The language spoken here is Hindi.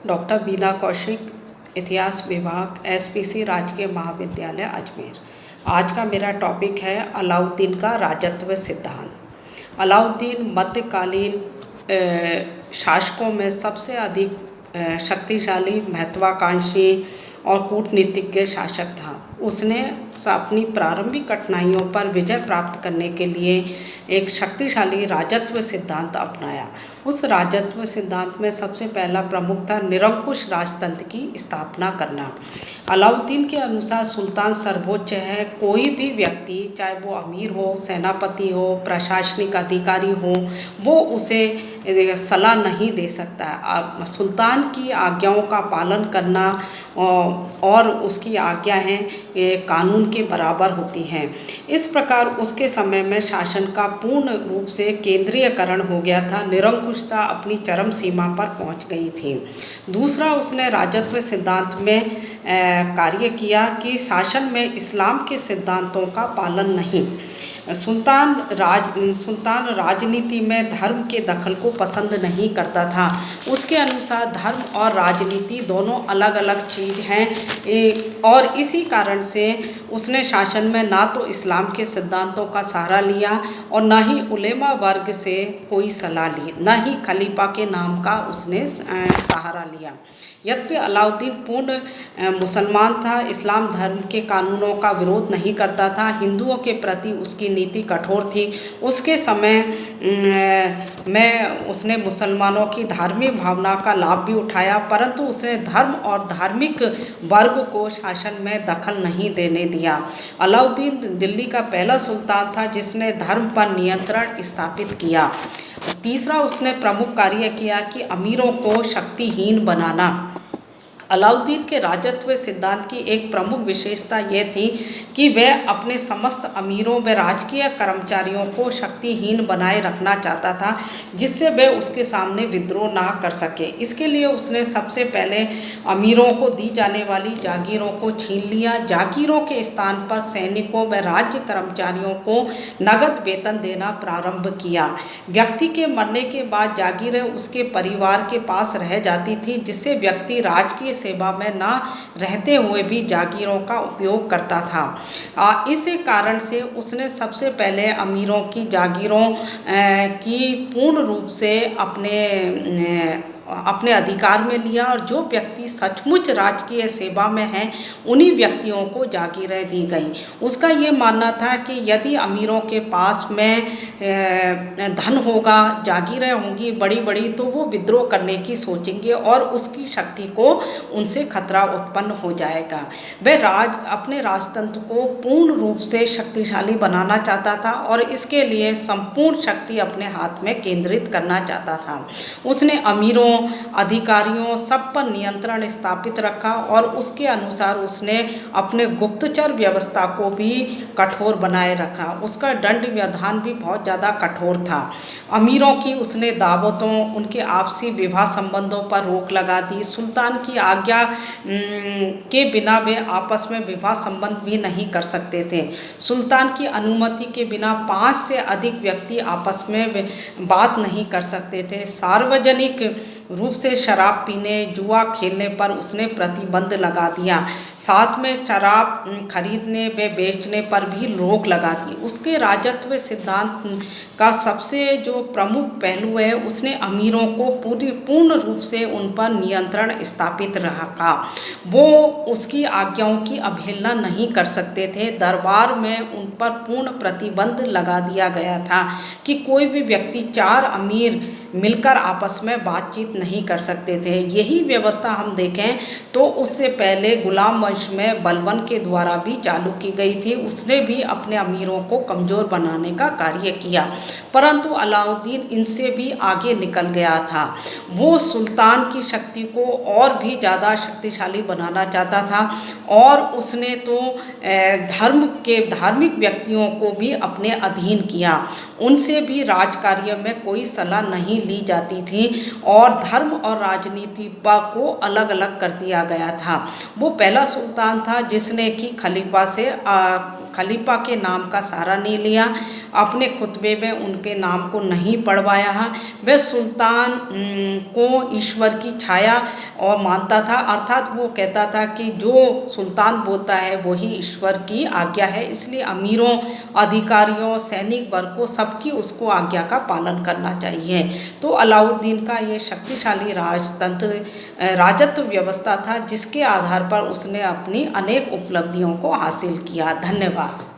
डॉक्टर बीना कौशिक, इतिहास विभाग, एसपीसी राजकीय महाविद्यालय अजमेर। आज का मेरा टॉपिक है अलाउद्दीन का राजत्व सिद्धांत। अलाउद्दीन मध्यकालीन शासकों में सबसे अधिक शक्तिशाली, महत्वाकांक्षी और कूटनीतिज्ञ शासक था। उसने अपनी प्रारंभिक कठिनाइयों पर विजय प्राप्त करने के लिए एक शक्तिशाली राजत्व सिद्धांत अपनाया। उस राजत्व सिद्धांत में सबसे पहला प्रमुख था निरंकुश राजतंत्र की स्थापना करना। अलाउद्दीन के अनुसार सुल्तान सर्वोच्च है। कोई भी व्यक्ति, चाहे वो अमीर हो, सेनापति हो, प्रशासनिक अधिकारी हो, वो उसे सलाह नहीं दे सकता है। सुल्तान की आज्ञाओं का पालन करना और उसकी आज्ञाएं कानून के बराबर होती हैं। इस प्रकार उसके समय में शासन का पूर्ण रूप से केंद्रीयकरण हो गया था। निरंकुशता अपनी चरम सीमा पर पहुंच गई थी। दूसरा, उसने राजत्व सिद्धांत में कार्य किया कि शासन में इस्लाम के सिद्धांतों का पालन नहीं। सुल्तान राजनीति में धर्म के दखल को पसंद नहीं करता था। उसके अनुसार धर्म और राजनीति दोनों अलग अलग चीज़ हैं और इसी कारण से उसने शासन में ना तो इस्लाम के सिद्धांतों का सहारा लिया और ना ही उलेमा वर्ग से कोई सलाह ली, ना ही खलीफा के नाम का उसने सहारा लिया। यद्यपि अलाउद्दीन पूर्ण मुसलमान था, इस्लाम धर्म के कानूनों का विरोध नहीं करता था। हिंदुओं के प्रति उसकी नीति कठोर थी। उसके समय में उसने मुसलमानों की धार्मिक भावना का लाभ भी उठाया, परंतु उसने धर्म और धार्मिक वर्ग को शासन में दखल नहीं देने दिया। अलाउद्दीन दिल्ली का पहला सुल्तान था जिसने धर्म पर नियंत्रण स्थापित किया। तीसरा, उसने प्रमुख कार्य किया कि अमीरों को शक्तिहीन बनाना। अलाउद्दीन के राजत्व सिद्धांत की एक प्रमुख विशेषता यह थी कि वह अपने समस्त अमीरों व राजकीय कर्मचारियों को शक्तिहीन बनाए रखना चाहता था, जिससे वह उसके सामने विद्रोह ना कर सके। इसके लिए उसने सबसे पहले अमीरों को दी जाने वाली जागीरों को छीन लिया। जागीरों के स्थान पर सैनिकों व राज्य कर्मचारियों को नगद वेतन देना प्रारंभ किया। व्यक्ति के मरने के बाद जागीरें उसके परिवार के पास रह जाती थी, जिससे व्यक्ति राजकीय सेवा में ना रहते हुए भी जागीरों का उपयोग करता था। इसी कारण से उसने सबसे पहले अमीरों की जागीरों की पूर्ण रूप से अपने अधिकार में लिया और जो व्यक्ति सचमुच राजकीय सेवा में हैं उन्हीं व्यक्तियों को जागीरें दी गई। उसका ये मानना था कि यदि अमीरों के पास में धन होगा, जागीरें होंगी बड़ी बड़ी, तो वो विद्रोह करने की सोचेंगे और उसकी शक्ति को उनसे खतरा उत्पन्न हो जाएगा। वह अपने राजतंत्र को पूर्ण रूप से शक्तिशाली बनाना चाहता था और इसके लिए संपूर्ण शक्ति अपने हाथ में केंद्रित करना चाहता था। उसने अमीरों, अधिकारियों सब पर नियंत्रण स्थापित रखा और उसके अनुसार उसने अपने गुप्तचर व्यवस्था को भी कठोर बनाए रखा। उसका दंड विधान भी बहुत ज़्यादा कठोर था। अमीरों की उसने दावतों, उनके आपसी विवाह संबंधों पर रोक लगा दी। सुल्तान की आज्ञा के बिना वे आपस में विवाह संबंध भी नहीं कर सकते थे। सुल्तान की अनुमति के बिना 5 से अधिक व्यक्ति आपस में बात नहीं कर सकते थे। सार्वजनिक रूप से शराब पीने, जुआ खेलने पर उसने प्रतिबंध लगा दिया। साथ में शराब खरीदने व बेचने पर भी रोक लगा दी। उसके राजत्व सिद्धांत का सबसे जो प्रमुख पहलू है, उसने अमीरों को पूर्ण रूप से उन पर नियंत्रण स्थापित रखा। वो उसकी आज्ञाओं की अवहेलना नहीं कर सकते थे। दरबार में उन पर पूर्ण प्रतिबंध लगा दिया गया था कि कोई भी व्यक्ति 4 अमीर मिलकर आपस में बातचीत नहीं कर सकते थे। यही व्यवस्था हम देखें तो उससे पहले गुलाम वंश में बलबन के द्वारा भी चालू की गई थी। उसने भी अपने अमीरों को कमज़ोर बनाने का कार्य किया, परंतु अलाउद्दीन इनसे भी आगे निकल गया था। वो सुल्तान की शक्ति को और भी ज़्यादा शक्तिशाली बनाना चाहता था और उसने तो धार्मिक व्यक्तियों को भी अपने अधीन किया। उनसे भी राजकार्य में कोई सलाह नहीं ली जाती थी और धर्म और राजनीति को अलग अलग कर दिया गया था। वो पहला सुल्तान था जिसने कि खलीफा से खलीफा के नाम का सहारा नहीं लिया, अपने खुतबे में उनके नाम को नहीं पढ़वाया है। वह सुल्तान को ईश्वर की छाया और मानता था, अर्थात वो कहता था कि जो सुल्तान बोलता है वही ईश्वर की आज्ञा है, इसलिए अमीरों, अधिकारियों, सैनिक वर्ग को सबकी उसको आज्ञा का पालन करना चाहिए। तो अलाउद्दीन का ये शक्तिशाली राजत्व व्यवस्था था, जिसके आधार पर उसने अपनी अनेक उपलब्धियों को हासिल किया। धन्यवाद।